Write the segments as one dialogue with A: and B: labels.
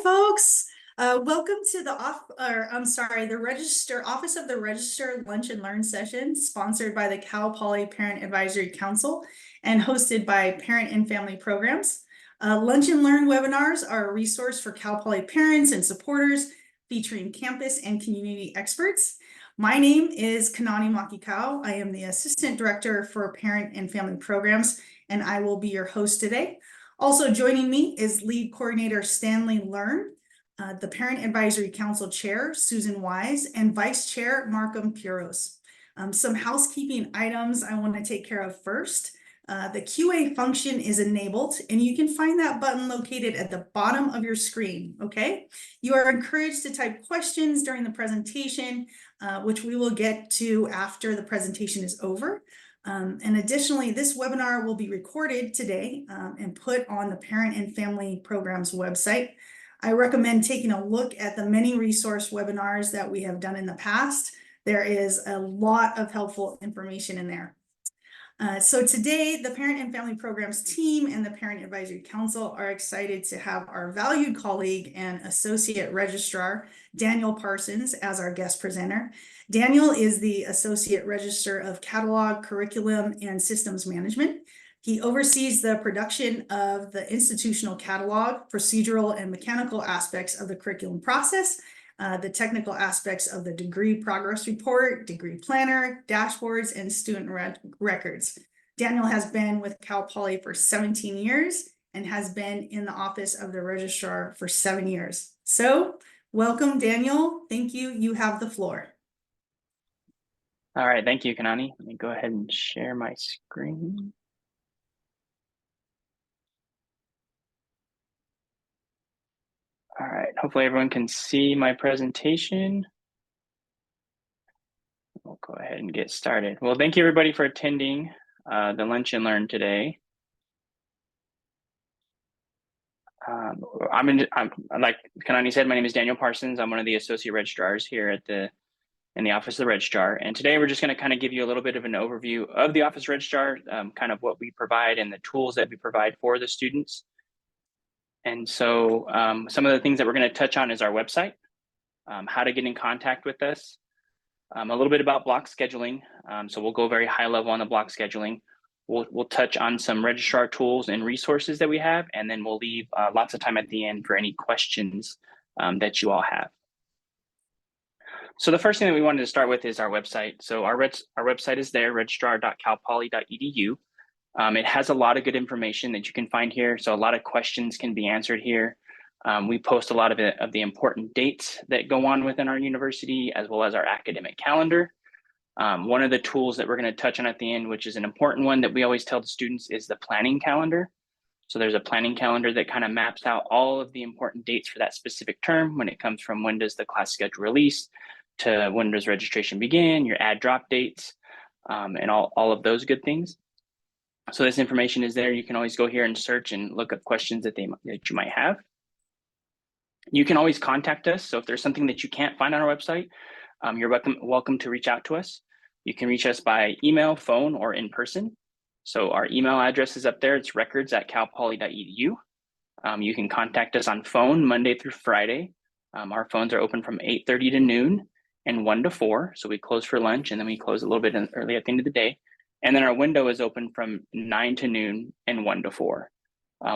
A: Folks. Welcome to the Office of the Registrar Lunch and Learn session, sponsored by the Cal Poly Parent Advisory Council and hosted by Parent and Family Programs. Lunch and Learn webinars are a resource for Cal Poly parents and supporters, featuring campus and community experts. My name is Kanani Makikau. I am the Assistant Director for Parent and Family Programs, and I will be your host today. Also joining me is Lead Coordinator Stanley Learn, the Parent Advisory Council Chair, Susan Wise, and Vice Chair, Markham Puros. Some housekeeping items I want to take care of first. The QA function is enabled, and you can find that button located at the bottom of your screen, okay? You are encouraged to type questions during the presentation, which we will get to after the presentation is over. And additionally, this webinar will be recorded today and put on the Parent and Family Programs website. I recommend taking a look at the many resource webinars that we have done in the past. There is a lot of helpful information in there. So today, the Parent and Family Programs team and the Parent Advisory Council are excited to have our valued colleague and Associate Registrar, Daniel Parsons, as our guest presenter. Daniel is the Associate Registrar of Catalog, Curriculum, and Systems Management. He oversees the production of the institutional catalog, procedural and mechanical aspects of the curriculum process, the technical aspects of the degree progress report, degree planner, dashboards, and student records. Daniel has been with Cal Poly for 17 years and has been in the Office of the Registrar for 7 years. So welcome, Daniel. Thank you. You have the floor.
B: All right, thank you, Kanani. Let me go ahead and share my screen. All right, hopefully everyone can see my presentation. We'll go ahead and get started. Well, thank you everybody for attending the Lunch and Learn today. Like Kanani said, my name is Daniel Parsons. I'm one of the Associate Registrars here at in the Office of the Registrar. And today we're just going to kind of give you a little bit of an overview of the Office Registrar, kind of what we provide and the tools that we provide for the students. And so some of the things that we're going to touch on is our website, how to get in contact with us, a little bit about block scheduling. So we'll go very high level on the block scheduling. We'll touch on some registrar tools and resources that we have, and then we'll leave lots of time at the end for any questions that you all have. So the first thing that we wanted to start with is our website. So our website is there, registrar.calpoly.edu. It has a lot of good information that you can find here. So a lot of questions can be answered here. We post a lot of the important dates that go on within our university, as well as our academic calendar. One of the tools that we're going to touch on at the end, which is an important one that we always tell the students, is the planning calendar. So there's a planning calendar that kind of maps out all of the important dates for that specific term when it comes from when does the class schedule release to when does registration begin, your add drop dates, and all of those good things. So this information is there. You can always go here and search and look up questions that you might have. You can always contact us. So if there's something that you can't find on our website, you're welcome to reach out to us. You can reach us by email, phone, or in person. So our email address is up there. It's records@calpoly.edu. You can contact us on phone Monday through Friday. Our phones are open from 8:30 to noon and 1 to 4. So we close for lunch and then we close a little bit early at the end of the day. And then our window is open from 9 to noon and 1 to 4.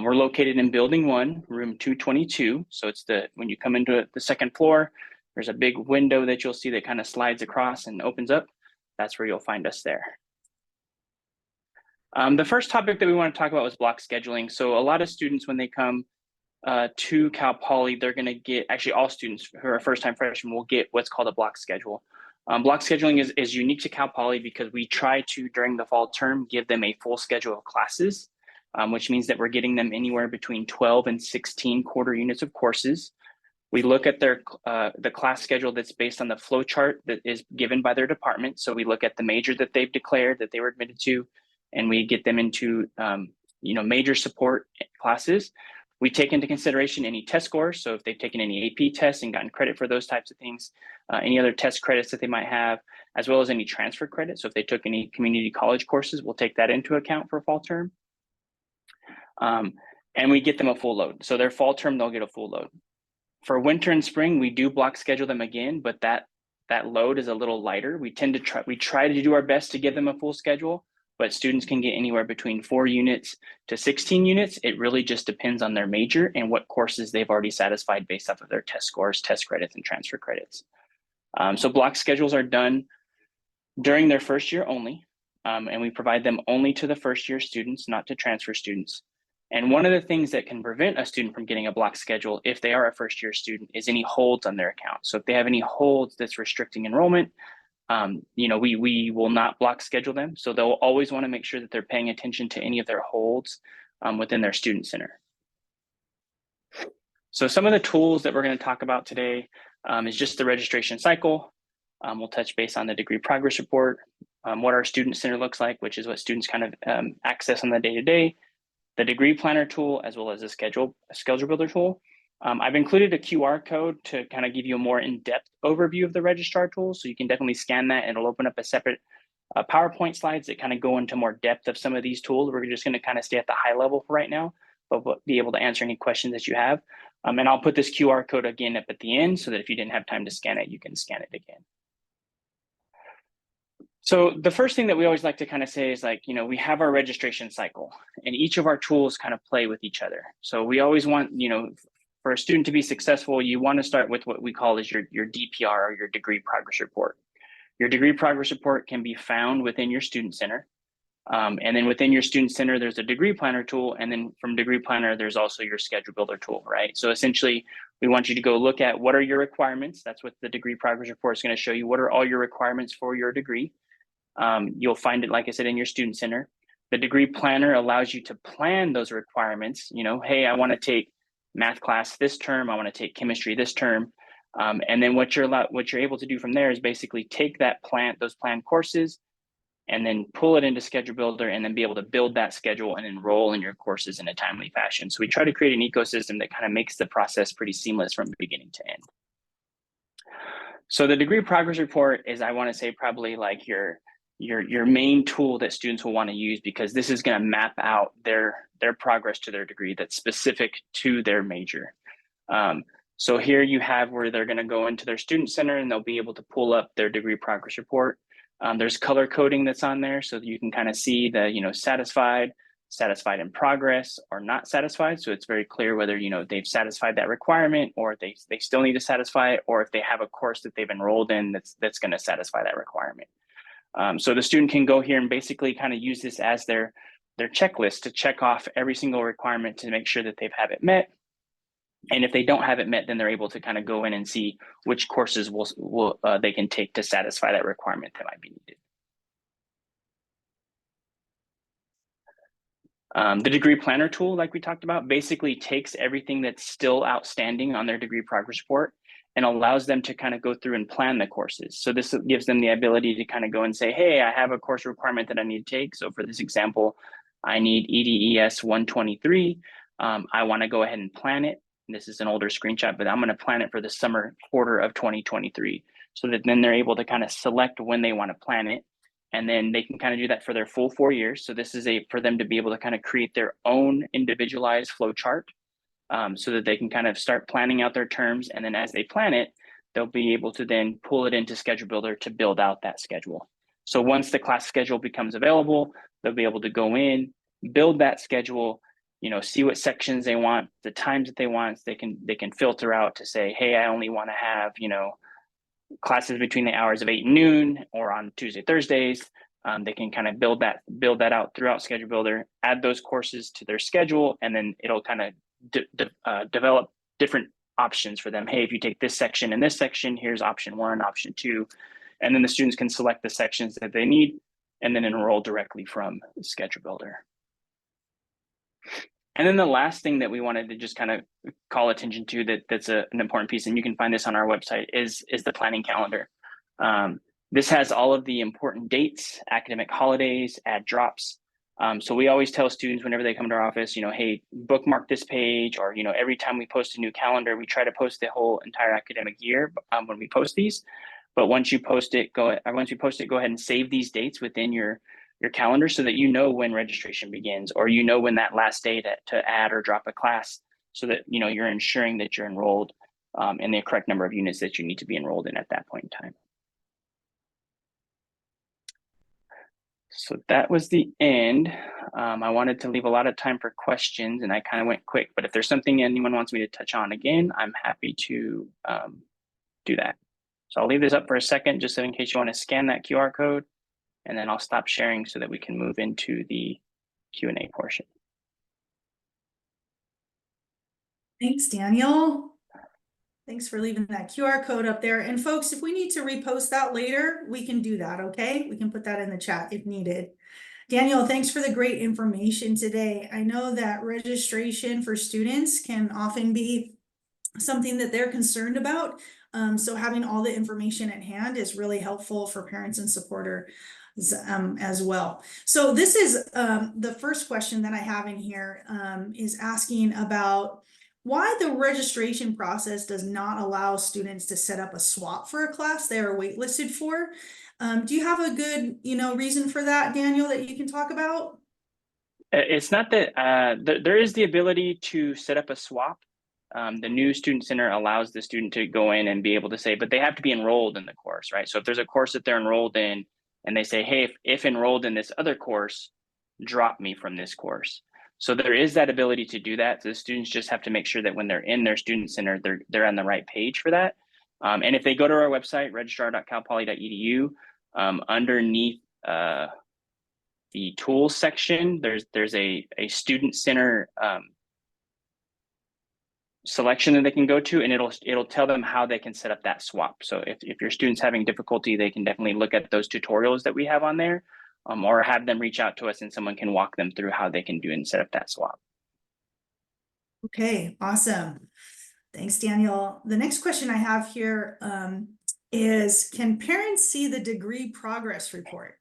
B: We're located in Building 1, room 222. So it's when you come into the second floor, there's a big window that you'll see that kind of slides across and opens up. That's where you'll find us there. The first topic that we want to talk about was block scheduling. So a lot of students, when they come to Cal Poly, they're going to get, actually all students who are first-time freshmen will get what's called a block schedule. Block scheduling is unique to Cal Poly because we try to, during the fall term, give them a full schedule of classes, which means that we're getting them anywhere between 12 and 16 quarter units of courses. We look at the class schedule that's based on the flow chart that is given by their department. So we look at the major that they've declared that they were admitted to, and we get them into major support classes. We take into consideration any test scores. So if they've taken any AP tests and gotten credit for those types of things, any other test credits that they might have, as well as any transfer credits. So if they took any community college courses, we'll take that into account for fall term. And we get them a full load. So their fall term, they'll get a full load. For winter and spring, we do block schedule them again, but that load is a little lighter. We try to do our best to give them a full schedule, but students can get anywhere between 4 units to 16 units. It really just depends on their major and what courses they've already satisfied based off of their test scores, test credits, and transfer credits. So block schedules are done during their first year only, and we provide them only to the first year students, not to transfer students. And one of the things that can prevent a student from getting a block schedule if they are a first year student is any holds on their account. So if they have any holds that's restricting enrollment, we will not block schedule them. So they'll always want to make sure that they're paying attention to any of their holds within their student center. So some of the tools that we're going to talk about today is just the registration cycle. We'll touch base on the degree progress report, what our student center looks like, which is what students kind of access on the day-to-day, the degree planner tool, as well as the schedule builder tool. I've included a QR code to kind of give you a more in-depth overview of the registrar tool. So you can definitely scan that and it'll open up a separate PowerPoint slides that kind of go into more depth of some of these tools. We're just going to kind of stay at the high level for right now, but we'll be able to answer any questions that you have. And I'll put this QR code again up at the end so that if you didn't have time to scan it, you can scan it again. So the first thing that we always like to kind of say is we have our registration cycle and each of our tools kind of play with each other. So we always want, for a student to be successful, you want to start with what we call is your DPR, or your degree progress report. Your degree progress report can be found within your student center. And then within your student center, there's a degree planner tool. And then from degree planner, there's also your schedule builder tool, right? So essentially, we want you to go look at what are your requirements. That's what the degree progress report is going to show you. What are all your requirements for your degree? You'll find it, like I said, in your student center. The degree planner allows you to plan those requirements. Hey, I want to take math class this term. I want to take chemistry this term. And then what you're able to do from there is basically take those planned courses and then pull it into Schedule Builder and then be able to build that schedule and enroll in your courses in a timely fashion. So we try to create an ecosystem that kind of makes the process pretty seamless from beginning to end. So the degree progress report is, I want to say, probably like your main tool that students will want to use, because this is going to map out their progress to their degree that's specific to their major. So here you have where they're going to go into their student center and they'll be able to pull up their degree progress report. There's color coding that's on there so that you can kind of see the, satisfied in progress or not satisfied. So it's very clear whether, they've satisfied that requirement or they still need to satisfy it, or if they have a course that they've enrolled in that's going to satisfy that requirement. So the student can go here and basically kind of use this as their checklist to check off every single requirement to make sure that they've have it met. And if they don't have it met, then they're able to kind of go in and see which courses they can take to satisfy that requirement that might be needed. The degree planner tool, like we talked about, basically takes everything that's still outstanding on their degree progress report and allows them to kind of go through and plan the courses. So this gives them the ability to kind of go and say, hey, I have a course requirement that I need to take. So for this example, I need EDES 123. I want to go ahead and plan it. This is an older screenshot, but I'm going to plan it for the summer quarter of 2023. So that then they're able to kind of select when they want to plan it. And then they can kind of do that for their full 4 years. So this is for them to be able to kind of create their own individualized flow chart, so that they can kind of start planning out their terms. And then as they plan it, they'll be able to then pull it into Schedule Builder to build out that schedule. So once the class schedule becomes available, they'll be able to go in, build that schedule, see what sections they want, the times that they want. They can filter out to say, hey, I only want to have, classes between the hours of 8 and noon or on Tuesday, Thursdays. They can kind of build that out throughout Schedule Builder, add those courses to their schedule, and then it'll kind of develop different options for them. Hey, if you take this section and this section, here's option 1, option 2, and then the students can select the sections that they need and then enroll directly from Schedule Builder. And then the last thing that we wanted to just kind of call attention to that's an important piece, and you can find this on our website, is the planning calendar. This has all of the important dates, academic holidays, add drops. So we always tell students whenever they come to our office, hey, bookmark this page, or, every time we post a new calendar, we try to post the whole entire academic year when we post these. But once you post it, go ahead and save these dates within your calendar so that when registration begins, or when that last day to add or drop a class, so that you're ensuring that you're enrolled and the correct number of units that you need to be enrolled in at that point in time. So that was the end. I wanted to leave a lot of time for questions, and I kind of went quick, but if there's something anyone wants me to touch on again, I'm happy to do that. So I'll leave this up for a second, just so in case you want to scan that QR code, and then I'll stop sharing so that we can move into the Q&A portion.
A: Thanks, Daniel. Thanks for leaving that QR code up there. And folks, if we need to repost that later, we can do that, okay? We can put that in the chat if needed. Daniel, thanks for the great information today. I know that registration for students can often be something that they're concerned about. So having all the information at hand is really helpful for parents and supporters as well. So this is the first question that I have in here is asking about why the registration process does not allow students to set up a swap for a class they are waitlisted for. Do you have a good, reason for that, Daniel, that you can talk about?
B: It's not that there is the ability to set up a swap. The new student center allows the student to go in and be able to say, but they have to be enrolled in the course, right? So if there's a course that they're enrolled in and they say, hey, if enrolled in this other course, drop me from this course. So there is that ability to do that. So the students just have to make sure that when they're in their student center, they're on the right page for that. And if they go to our website, registrar.calpoly.edu, underneath the tools section, there's a student center selection that they can go to, and it'll tell them how they can set up that swap. So if your student's having difficulty, they can definitely look at those tutorials that we have on there, or have them reach out to us and someone can walk them through how they can do and set up that swap.
A: Okay, awesome. Thanks, Daniel. The next question I have here is, can parents see the degree progress report?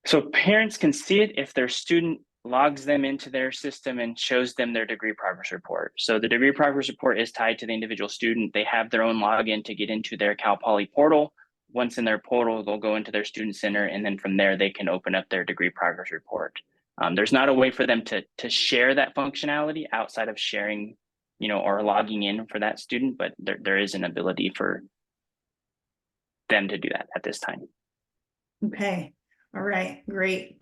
B: So parents can see it if their student logs them into their system and shows them their degree progress report. So the degree progress report is tied to the individual student. They have their own login to get into their Cal Poly portal. Once in their portal, they'll go into their student center, and then from there, they can open up their degree progress report. There's not a way for them to share that functionality outside of sharing, or logging in for that student, but there is an ability for them to do that at this time.
A: Okay, all right, great.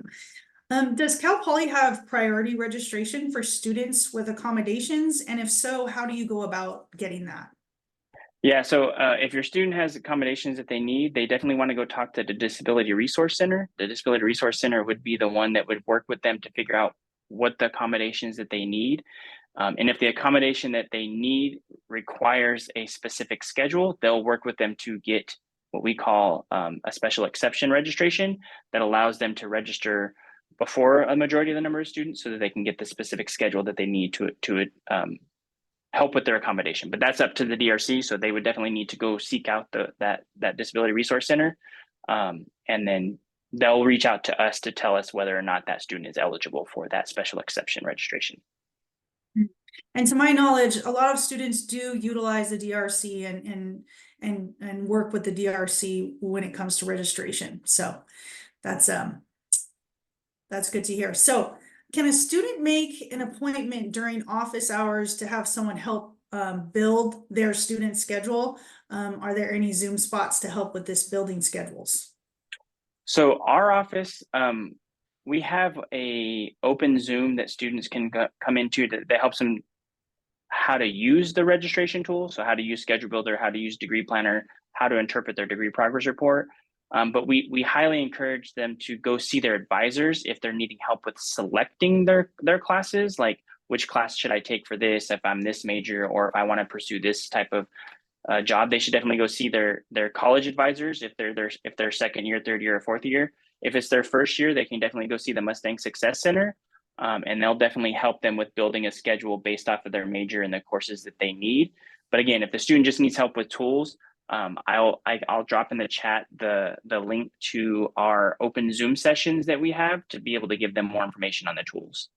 A: Does Cal Poly have priority registration for students with accommodations? And if so, how do you go about getting that?
B: Yeah, so if your student has accommodations that they need, they definitely want to go talk to the Disability Resource Center. The Disability Resource Center would be the one that would work with them to figure out what the accommodations that they need. And if the accommodation that they need requires a specific schedule, they'll work with them to get what we call a special exception registration that allows them to register before a majority of the number of students so that they can get the specific schedule that they need to help with their accommodation. But that's up to the DRC, so they would definitely need to go seek out that Disability Resource Center, and then they'll reach out to us to tell us whether or not that student is eligible for that special exception registration.
A: And to my knowledge, a lot of students do utilize the DRC and work with the DRC when it comes to registration. So that's good to hear. So can a student make an appointment during office hours to have someone help build their student schedule? Are there any Zoom spots to help with this building schedules?
B: So our office, we have a open Zoom that students can come into that helps them how to use the registration tool. So how to use Schedule Builder, how to use Degree Planner, how to interpret their degree progress report. But we highly encourage them to go see their advisors if they're needing help with selecting their classes, like which class should I take for this if I'm this major, or if I want to pursue this type of job. They should definitely go see their college advisors if they're second year, third year, or fourth year. If it's their first year, they can definitely go see the Mustang Success Center, and they'll definitely help them with building a schedule based off of their major and the courses that they need. But again, if the student just needs help with tools, I'll drop in the chat the link to our open Zoom sessions that we have to be able to give them more information on the tools.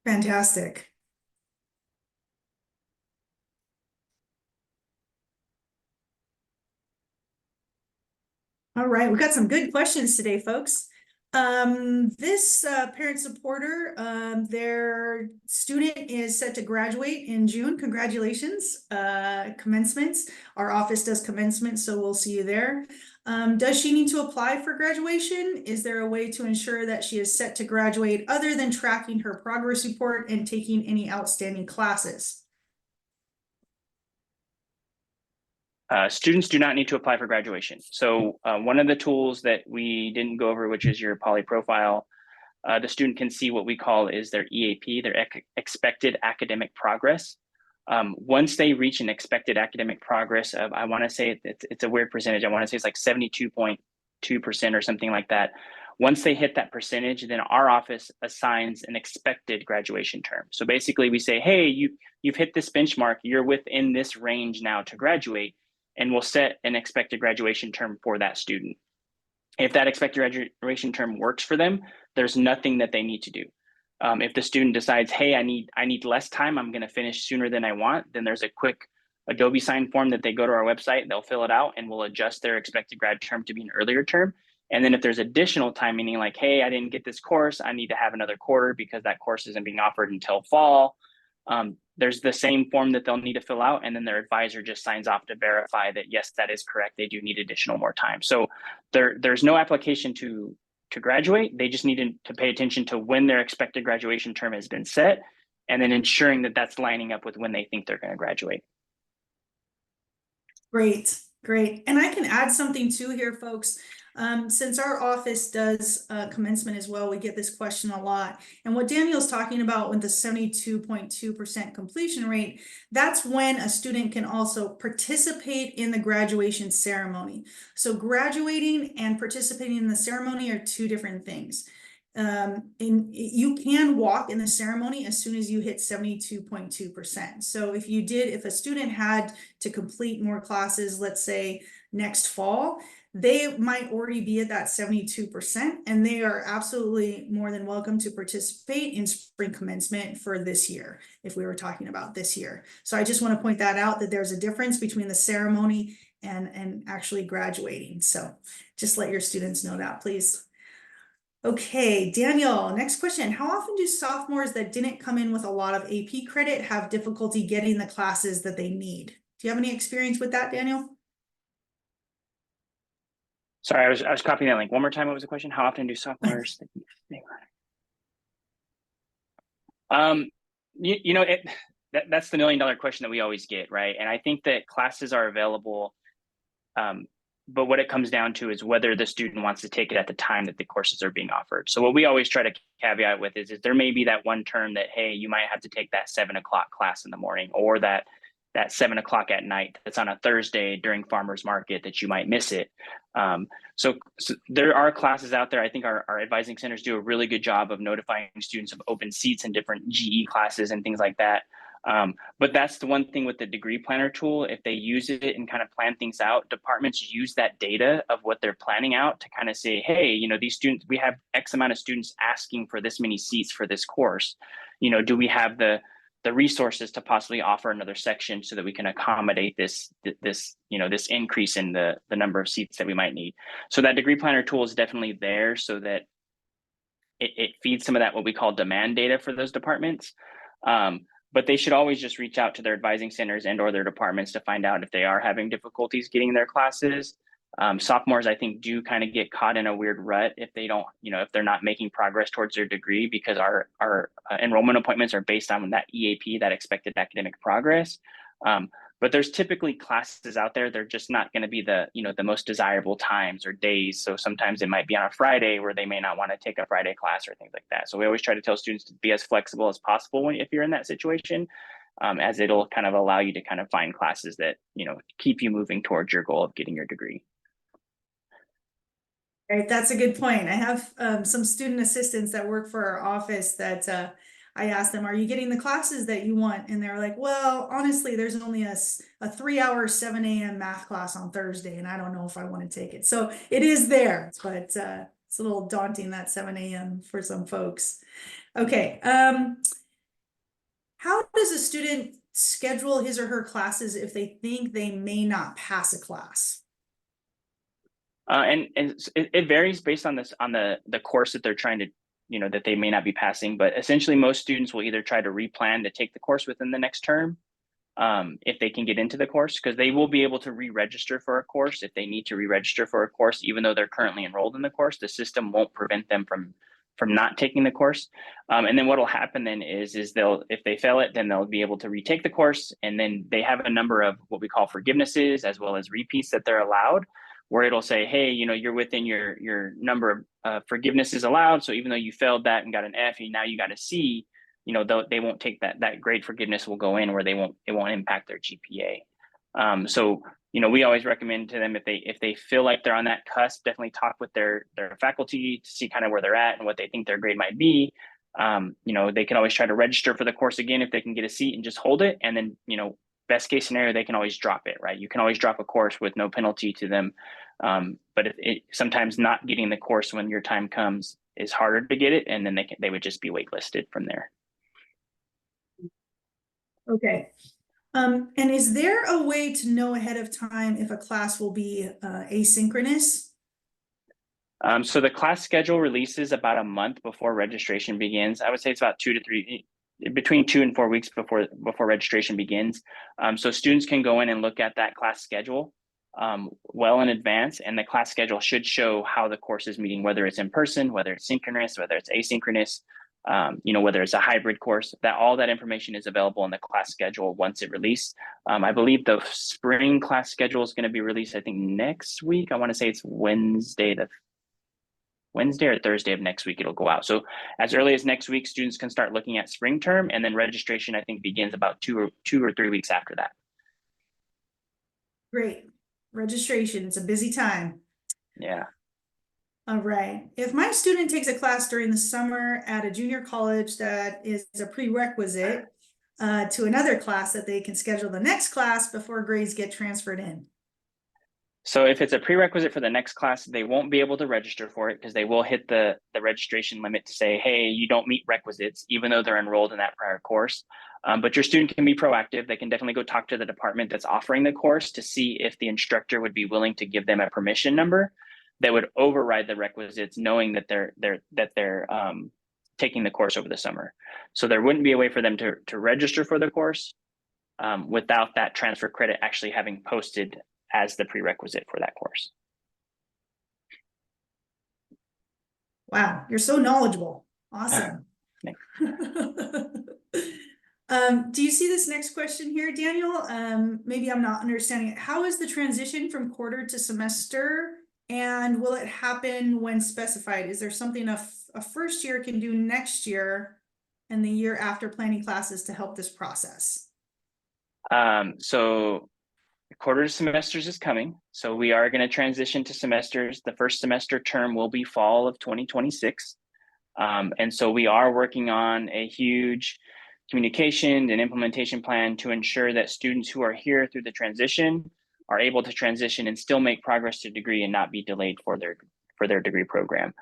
A: Fantastic. All right, we've got some good questions today, folks. This parent supporter, their student is set to graduate in June. Congratulations. Commencements. Our office does commencement, so we'll see you there. Does she need to apply for graduation? Is there a way to ensure that she is set to graduate other than tracking her progress report and taking any outstanding classes?
B: Students do not need to apply for graduation. So one of the tools that we didn't go over, which is your poly profile, the student can see what we call is their EAP, their expected academic progress. Once they reach an expected academic progress of, I want to say it's a weird percentage. I want to say it's like 72.2% or something like that. Once they hit that percentage, then our office assigns an expected graduation term. So basically we say, hey, you've hit this benchmark, you're within this range now to graduate, and we'll set an expected graduation term for that student. If that expected graduation term works for them, there's nothing that they need to do. If the student decides, hey, I need less time, I'm going to finish sooner than I want, then there's a quick Adobe sign form that they go to our website, they'll fill it out, and we'll adjust their expected grad term to be an earlier term. And then if there's additional time, meaning like, hey, I didn't get this course, I need to have another quarter because that course isn't being offered until fall. There's the same form that they'll need to fill out, and then their advisor just signs off to verify that, yes, that is correct. They do need additional more time. So there's no application to graduate. They just need to pay attention to when their expected graduation term has been set, and then ensuring that that's lining up with when they think they're going to graduate.
A: Great, great. And I can add something too here, folks. Since our office does commencement as well, we get this question a lot. And what Daniel's talking about with the 72.2% completion rate, that's when a student can also participate in the graduation ceremony. So graduating and participating in the ceremony are two different things. And you can walk in the ceremony as soon as you hit 72.2%. So if a student had to complete more classes, let's say next fall, they might already be at that 72%, and they are absolutely more than welcome to participate in spring commencement for this year, if we were talking about this year. So I just want to point that out, that there's a difference between the ceremony and actually graduating. So just let your students know that, please. Okay, Daniel, next question. How often do sophomores that didn't come in with a lot of AP credit have difficulty getting the classes that they need? Do you have any experience with that, Daniel?
B: Sorry, I was copying that link. One more time, what was the question? How often do sophomores? That's the $1 million question that we always get, right? And I think that classes are available, but what it comes down to is whether the student wants to take it at the time that the courses are being offered. So what we always try to caveat with is there may be that one term that, hey, you might have to take that 7 o'clock class in the morning, or that 7 o'clock at night that's on a Thursday during farmers market that you might miss it. So there are classes out there. I think our advising centers do a really good job of notifying students of open seats in different GE classes and things like that. But that's the one thing with the degree planner tool. If they use it and kind of plan things out, departments use that data of what they're planning out to kind of say, hey, these students, we have X amount of students asking for this many seats for this course. Do we have the resources to possibly offer another section so that we can accommodate this increase in the number of seats that we might need. So that degree planner tool is definitely there so that it feeds some of that, what we call demand data for those departments. But they should always just reach out to their advising centers and or their departments to find out if they are having difficulties getting their classes. Sophomores, I think, do kind of get caught in a weird rut if they don't, if they're not making progress towards their degree, because our enrollment appointments are based on that EAP, that expected academic progress. But there's typically classes out there. They're just not going to be the most desirable times or days. So sometimes it might be on a Friday where they may not want to take a Friday class or things like that. So we always try to tell students to be as flexible as possible if you're in that situation, as it'll kind of allow you to kind of find classes that, keep you moving towards your goal of getting your degree.
A: Right, that's a good point. I have some student assistants that work for our office that I asked them, are you getting the classes that you want? And they're like, well, honestly, there's only a 3-hour 7 a.m. math class on Thursday, and I don't know if I want to take it. So it is there, but it's a little daunting, that 7 a.m. for some folks. Okay, how does a student schedule his or her classes if they think they may not pass a class?
B: It varies based on the course that they're trying to, that they may not be passing. But essentially, most students will either try to replan to take the course within the next term, if they can get into the course, because they will be able to re-register for a course if they need to re-register for a course, even though they're currently enrolled in the course. The system won't prevent them from not taking the course. And then what will happen then is if they fail it, then they'll be able to retake the course. And then they have a number of what we call forgivenesses as well as repeats that they're allowed, where it'll say, hey, you're within your number of forgivenesses allowed. So even though you failed that and got an F, and now you got a C, they won't take that grade forgiveness will go in where it won't impact their GPA. So we always recommend to them, if they feel like they're on that cusp, definitely talk with their faculty to see kind of where they're at and what they think their grade might be. They can always try to register for the course again if they can get a seat and just hold it. And then, best case scenario, they can always drop it, right? You can always drop a course with no penalty to them. But sometimes not getting the course when your time comes is harder to get it. And then they would just be waitlisted from there.
A: Okay. And is there a way to know ahead of time if a class will be asynchronous?
B: So the class schedule releases about a month before registration begins. I would say it's about between 2 and 4 weeks before registration begins. So students can go in and look at that class schedule well in advance, and the class schedule should show how the course is meeting, whether it's in person, whether it's synchronous, whether it's asynchronous, whether it's a hybrid course. All that information is available in the class schedule once it released. I believe the spring class schedule is going to be released, I think, next week. I want to say it's Wednesday or Thursday of next week it'll go out. So as early as next week, students can start looking at spring term, and then registration, I think, begins about 2 or 3 weeks after that.
A: Great. Registration, it's a busy time.
B: Yeah.
A: All right. If my student takes a class during the summer at a junior college that is a prerequisite to another class, that they can schedule the next class before grades get transferred in.
B: So if it's a prerequisite for the next class, they won't be able to register for it because they will hit the registration limit to say, hey, you don't meet requisites, even though they're enrolled in that prior course. But your student can be proactive. They can definitely go talk to the department that's offering the course to see if the instructor would be willing to give them a permission number that would override the requisites, knowing that they're taking the course over the summer. So there wouldn't be a way for them to register for the course without that transfer credit actually having posted as the prerequisite for that course.
A: Wow, you're so knowledgeable. Awesome. Do you see this next question here, Daniel? Maybe I'm not understanding it. How is the transition from quarter to semester, and will it happen when specified? Is there something a first year can do next year and the year after planning classes to help this process?
B: So quarter to semesters is coming. So we are going to transition to semesters. The first semester term will be fall of 2026. And so we are working on a huge communication and implementation plan to ensure that students who are here through the transition are able to transition and still make progress to degree and not be delayed for their degree program.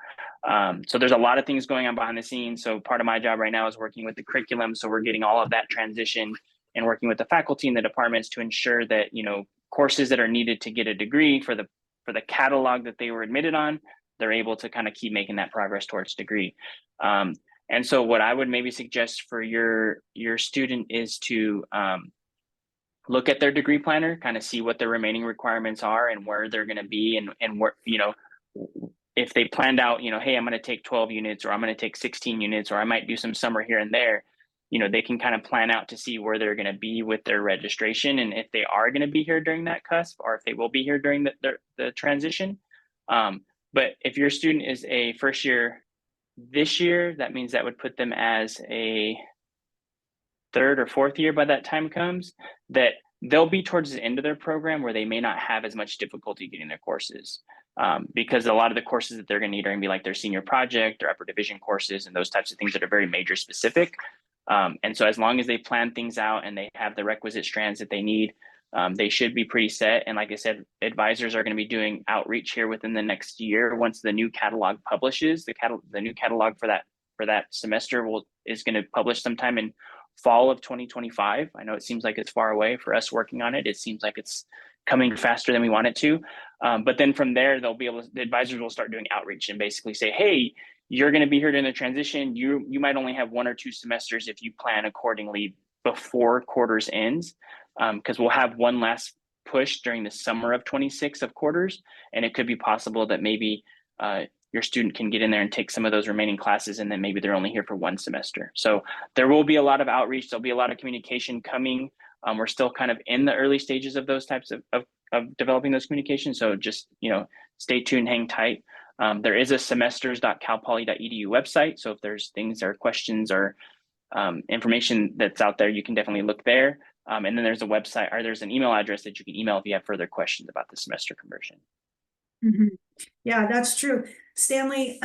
B: So there's a lot of things going on behind the scenes. So part of my job right now is working with the curriculum. So we're getting all of that transition and working with the faculty and the departments to ensure that, courses that are needed to get a degree for the catalog that they were admitted on, they're able to kind of keep making that progress towards degree. And so what I would maybe suggest for your student is to look at their degree planner, kind of see what their remaining requirements are and where they're going to be, and where, if they planned out, hey, I'm going to take 12 units, or I'm going to take 16 units, or I might do some summer here and there, they can kind of plan out to see where they're going to be with their registration, and if they are going to be here during that cusp, or if they will be here during the transition. But if your student is a first year this year, that means that would put them as a third or fourth year by that time comes, that they'll be towards the end of their program where they may not have as much difficulty getting their courses. Because a lot of the courses that they're going to need are going to be like their senior project or upper division courses and those types of things that are very major specific. And so as long as they plan things out and they have the requisite strands that they need, they should be pretty set. And like I said, advisors are going to be doing outreach here within the next year. Once the new catalog publishes, the new catalog for that semester is going to publish sometime in fall of 2025. I know it seems like it's far away for us working on it. It seems like it's coming faster than we want it to. But then from there, the advisors will start doing outreach and basically say, hey, you're going to be here during the transition. You might only have 1 or 2 semesters if you plan accordingly before quarters ends, because we'll have one last push during the summer of 26 of quarters. And it could be possible that maybe your student can get in there and take some of those remaining classes, and then maybe they're only here for 1 semester. So there will be a lot of outreach. There'll be a lot of communication coming. We're still kind of in the early stages of those types of developing those communications. So just, stay tuned, hang tight. There is a semesters.calpoly.edu website. So if there's things or questions or information that's out there, you can definitely look there. And then there's a website, or there's an email address that you can email if you have further questions about the semester conversion.
A: Mhm. Yeah, that's true. Stanley,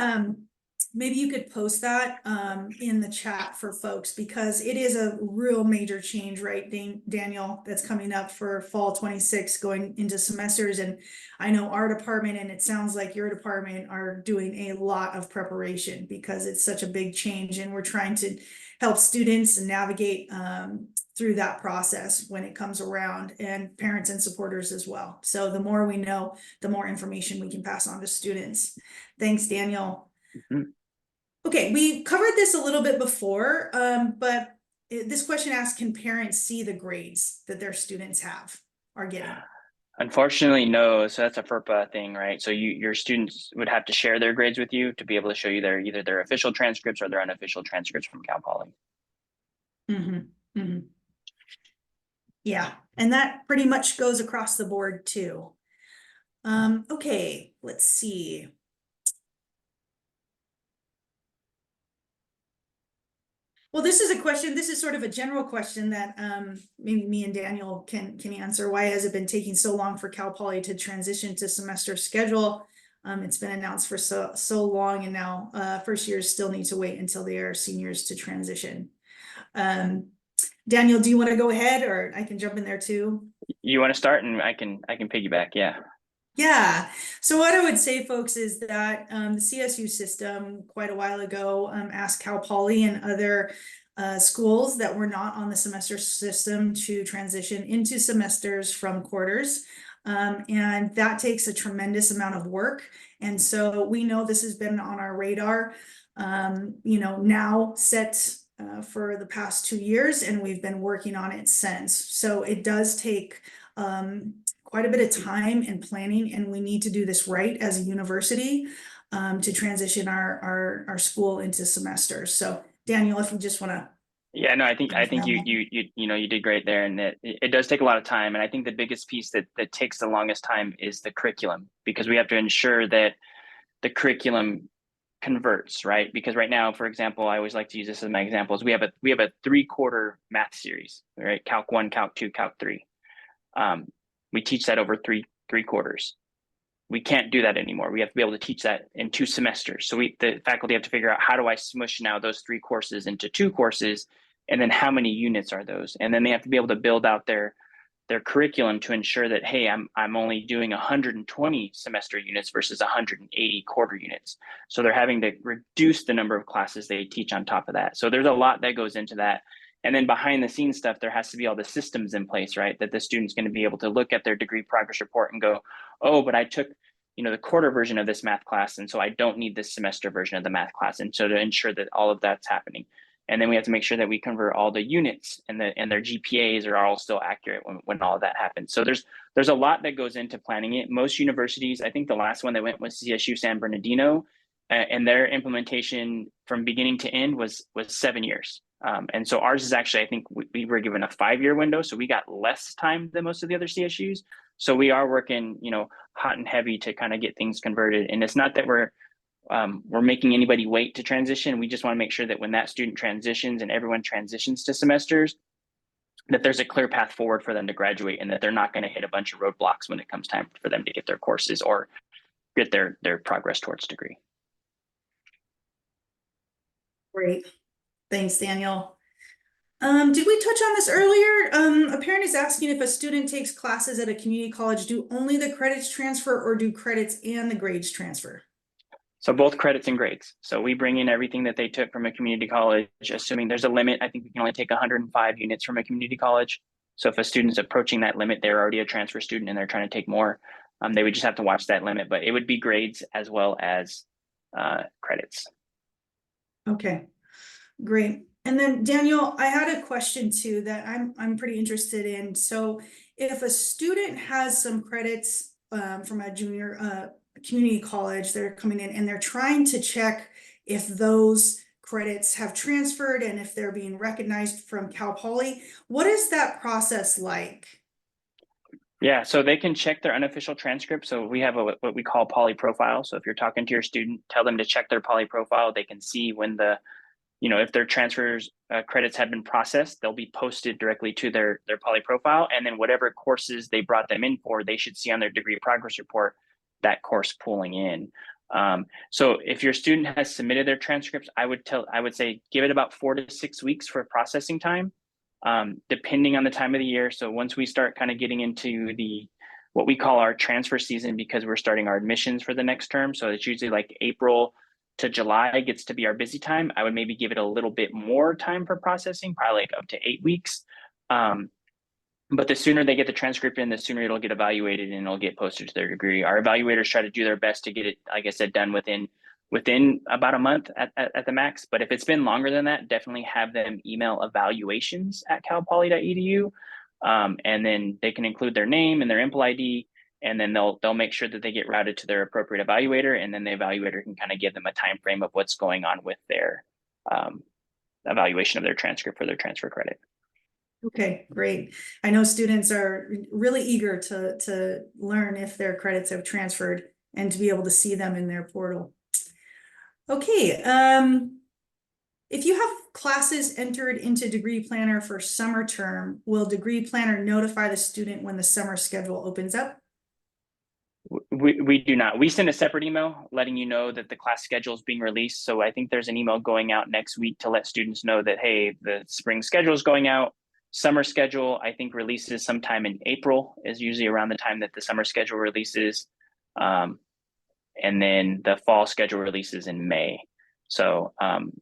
A: maybe you could post that in the chat for folks, because it is a real major change, right, Daniel, that's coming up for fall 26 going into semesters. And I know our department, and it sounds like your department, are doing a lot of preparation because it's such a big change, and we're trying to help students navigate through that process when it comes around, and parents and supporters as well. So the more we know, the more information we can pass on to students. Thanks, Daniel.
B: Mhm.
A: Okay, we covered this a little bit before, but this question asks, can parents see the grades that their students are getting?
B: Unfortunately, no. So that's a FERPA thing, right? So your students would have to share their grades with you to be able to show you either their official transcripts or their unofficial transcripts from Cal Poly.
A: Mm-hmm. Mm-hmm. Yeah, and that pretty much goes across the board too. Okay, let's see. Well, this is a question, this is sort of a general question that maybe me and Daniel can answer. Why has it been taking so long for Cal Poly to transition to semester schedule? It's been announced for so long, and now first years still need to wait until they are seniors to transition. Daniel, do you want to go ahead, or I can jump in there too?
B: You want to start, and I can piggyback. Yeah.
A: Yeah, so what I would say, folks, is that the CSU system quite a while ago asked Cal Poly and other schools that were not on the semester system to transition into semesters from quarters. And that takes a tremendous amount of work. And so we know this has been on our radar, now set for the past 2 years, and we've been working on it since. So it does take quite a bit of time and planning, and we need to do this right as a university to transition our school into semesters. So Daniel, if you just want to.
B: Yeah, no, I think you did great there, and it does take a lot of time. And I think the biggest piece that takes the longest time is the curriculum, because we have to ensure that the curriculum converts, right? Because right now, for example, I always like to use this as my examples. We have a 3-quarter math series, right? Calc 1, Calc 2, Calc 3. We teach that over three quarters. We can't do that anymore. We have to be able to teach that in 2 semesters. So the faculty have to figure out, how do I smush now those 3 courses into 2 courses, and then how many units are those? And then they have to be able to build out their curriculum to ensure that, hey, I'm only doing 120 semester units versus 180 quarter units. So they're having to reduce the number of classes they teach on top of that. So there's a lot that goes into that. And then behind the scenes stuff, there has to be all the systems in place, right? That the student's going to be able to look at their degree progress report and go, oh, but I took, the quarter version of this math class, and so I don't need this semester version of the math class. And so to ensure that all of that's happening. And then we have to make sure that we convert all the units and their GPAs are all still accurate when all of that happens. So there's a lot that goes into planning it. Most universities, I think the last one that went was CSU San Bernardino, and their implementation from beginning to end was 7 years. And so ours is actually, I think we were given a 5-year window, so we got less time than most of the other CSUs. So we are working, hot and heavy to kind of get things converted. And it's not that we're making anybody wait to transition. We just want to make sure that when that student transitions and everyone transitions to semesters, that there's a clear path forward for them to graduate, and that they're not going to hit a bunch of roadblocks when it comes time for them to get their courses or get their progress towards degree.
A: Great. Thanks, Daniel. Did we touch on this earlier? A parent is asking, if a student takes classes at a community college, do only the credits transfer, or do credits and the grades transfer?
B: So both credits and grades. So we bring in everything that they took from a community college, assuming there's a limit. I think we can only take 105 units from a community college. So if a student's approaching that limit, they're already a transfer student and they're trying to take more, they would just have to watch that limit, but it would be grades as well as credits.
A: Okay, great. And then Daniel, I had a question too that I'm pretty interested in. So if a student has some credits from a junior community college, they're coming in and they're trying to check if those credits have transferred and if they're being recognized from Cal Poly, what is that process like?
B: Yeah, so they can check their unofficial transcript. So we have what we call poly profile. So if you're talking to your student, tell them to check their poly profile. They can see when if their transfers credits have been processed, they'll be posted directly to their poly profile. And then whatever courses they brought them in for, they should see on their degree progress report that course pulling in. So if your student has submitted their transcripts, I would say give it about 4 to 6 weeks for processing time, depending on the time of the year. So once we start kind of getting into what we call our transfer season, because we're starting our admissions for the next term, so it's usually like April to July gets to be our busy time. I would maybe give it a little bit more time for processing, probably like up to 8 weeks. But the sooner they get the transcript in, the sooner it'll get evaluated and it'll get posted to their degree. Our evaluators try to do their best to get it, like I said, done within about a month at the max. But if it's been longer than that, definitely have them email evaluations@calpoly.edu. And then they can include their name and their IMPL ID, and then they'll make sure that they get routed to their appropriate evaluator, and then the evaluator can kind of give them a time frame of what's going on with their evaluation of their transcript for their transfer credit.
A: Okay, great. I know students are really eager to learn if their credits have transferred and to be able to see them in their portal. Okay, if you have classes entered into Degree Planner for summer term, will Degree Planner notify the student when the summer schedule opens up?
B: We do not. We send a separate email letting you know that the class schedule is being released. So I think there's an email going out next week to let students know that, hey, the spring schedule is going out. Summer schedule, I think, releases sometime in April, is usually around the time that the summer schedule releases. And then the fall schedule releases in May. So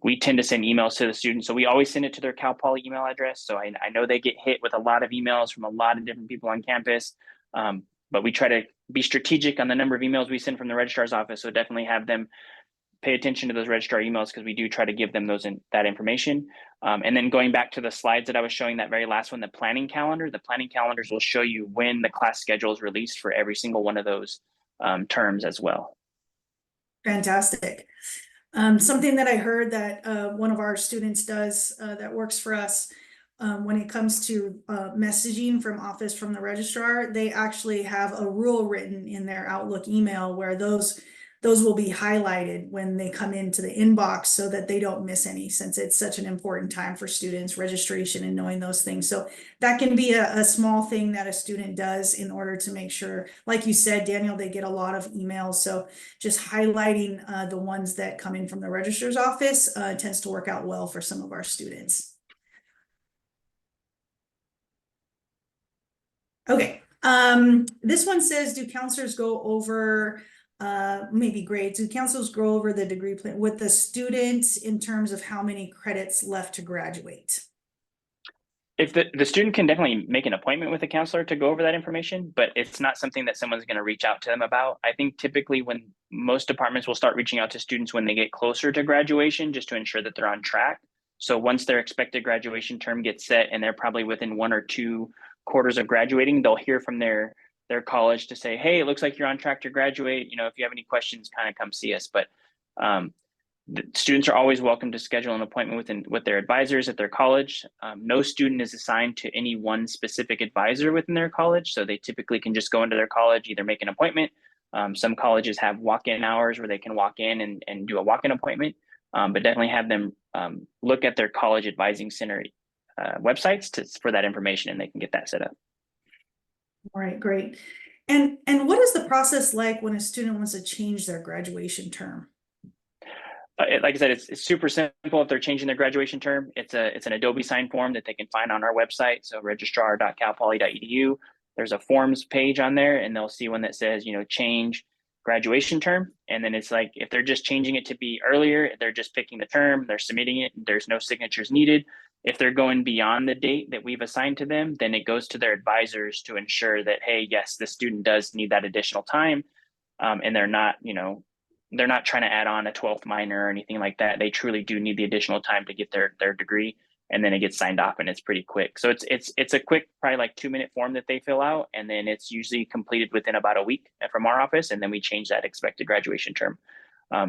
B: we tend to send emails to the students. So we always send it to their Cal Poly email address. So I know they get hit with a lot of emails from a lot of different people on campus. But we try to be strategic on the number of emails we send from the registrar's office. So definitely have them pay attention to those registrar emails, because we do try to give them that information. And then going back to the slides that I was showing, that very last one, the planning calendars will show you when the class schedule is released for every single one of those terms as well.
A: Fantastic. Something that I heard that one of our students does that works for us when it comes to messaging from the registrar, they actually have a rule written in their Outlook email where those will be highlighted when they come into the inbox so that they don't miss any, since it's such an important time for students registration and knowing those things. So that can be a small thing that a student does in order to make sure, like you said, Daniel, they get a lot of emails. So just highlighting the ones that come in from the registrar's office tends to work out well for some of our students. Okay, this one says, do counselors go over maybe grades? Do counselors go over the degree plan with the students in terms of how many credits left to graduate?
B: If the student can definitely make an appointment with a counselor to go over that information, but it's not something that someone's going to reach out to them about. I think typically when most departments will start reaching out to students when they get closer to graduation, just to ensure that they're on track. So once their expected graduation term gets set and they're probably within 1 or 2 quarters of graduating, they'll hear from their college to say, hey, it looks like you're on track to graduate. If you have any questions, kind of come see us. But the students are always welcome to schedule an appointment with their advisors at their college. No student is assigned to any one specific advisor within their college. So they typically can just go into their college, either make an appointment. Some colleges have walk-in hours where they can walk in and do a walk-in appointment, but definitely have them look at their college advising center websites for that information, and they can get that set up.
A: All right, great. And what is the process like when a student wants to change their graduation term?
B: Like I said, it's super simple. If they're changing their graduation term, it's an Adobe sign form that they can find on our website. So registrar.calpoly.edu. There's a forms page on there, and they'll see one that says, change graduation term. And then it's like, if they're just changing it to be earlier, they're just picking the term, they're submitting it, there's no signatures needed. If they're going beyond the date that we've assigned to them, then it goes to their advisors to ensure that, hey, yes, the student does need that additional time. And they're not, they're not trying to add on a 12th minor or anything like that. They truly do need the additional time to get their degree, and then it gets signed off and it's pretty quick. So it's a quick, probably like 2-minute form that they fill out, and then it's usually completed within about a week from our office, and then we change that expected graduation term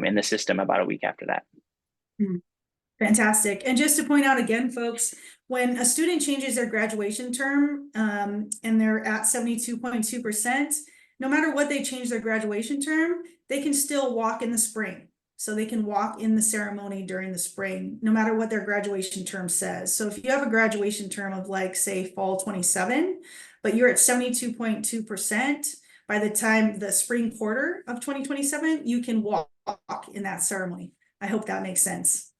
B: in the system about a week after that.
A: Fantastic. And just to point out again, folks, when a student changes their graduation term and they're at 72.2%, no matter what they change their graduation term, they can still walk in the spring. So they can walk in the ceremony during the spring, no matter what their graduation term says. So if you have a graduation term of like, say, fall 27, but you're at 72.2%, by the time the spring quarter of 2027, you can walk in that ceremony. I hope that makes sense.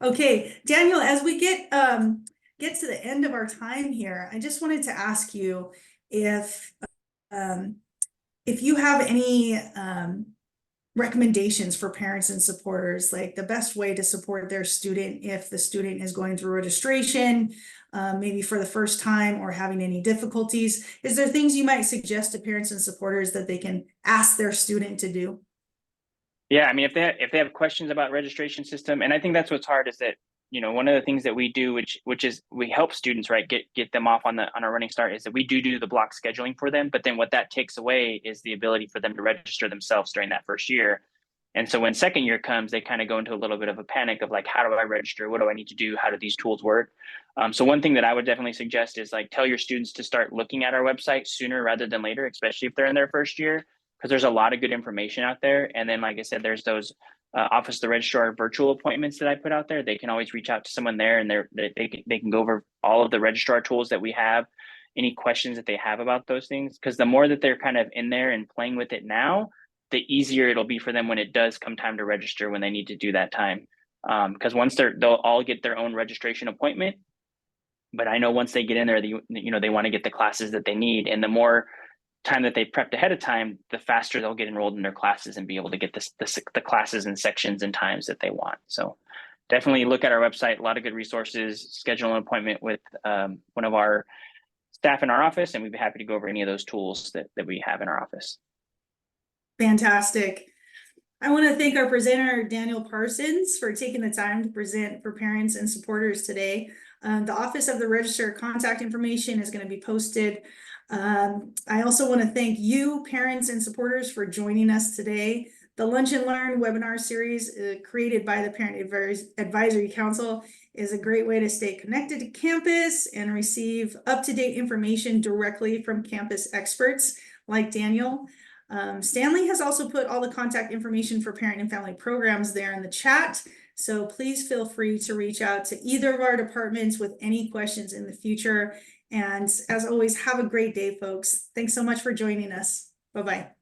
A: Okay, Daniel, as we get to the end of our time here, I just wanted to ask you if you have any recommendations for parents and supporters, like the best way to support their student if the student is going through registration, maybe for the first time or having any difficulties. Is there things you might suggest to parents and supporters that they can ask their student to do?
B: Yeah, I mean, if they have questions about registration system, and I think that's what's hard is that, one of the things that we do, which is we help students, right, get them off on a running start, is that we do the block scheduling for them. But then what that takes away is the ability for them to register themselves during that first year. And so when second year comes, they kind of go into a little bit of a panic of like, how do I register? What do I need to do? How do these tools work? So one thing that I would definitely suggest is like tell your students to start looking at our website sooner rather than later, especially if they're in their first year, because there's a lot of good information out there. And then, like I said, there's those Office of the Registrar virtual appointments that I put out there. They can always reach out to someone there, and they can go over all of the registrar tools that we have, any questions that they have about those things. Because the more that they're kind of in there and playing with it now, the easier it'll be for them when it does come time to register, when they need to do that time. Because once they'll all get their own registration appointment. But I know once they get in there, they want to get the classes that they need, and the more time that they prepped ahead of time, the faster they'll get enrolled in their classes and be able to get the classes and sections and times that they want. So definitely look at our website, a lot of good resources, schedule an appointment with one of our staff in our office, and we'd be happy to go over any of those tools that we have in our office.
A: Fantastic. I want to thank our presenter, Daniel Parsons, for taking the time to present for parents and supporters today. The Office of the Registrar contact information is going to be posted. I also want to thank you, parents and supporters, for joining us today. The Lunch and Learn webinar series created by the Parent Advisory Council is a great way to stay connected to campus and receive up-to-date information directly from campus experts like Daniel. Stanley has also put all the contact information for parent and family programs there in the chat. So please feel free to reach out to either of our departments with any questions in the future. And as always, have a great day, folks. Thanks so much for joining us. Bye-bye.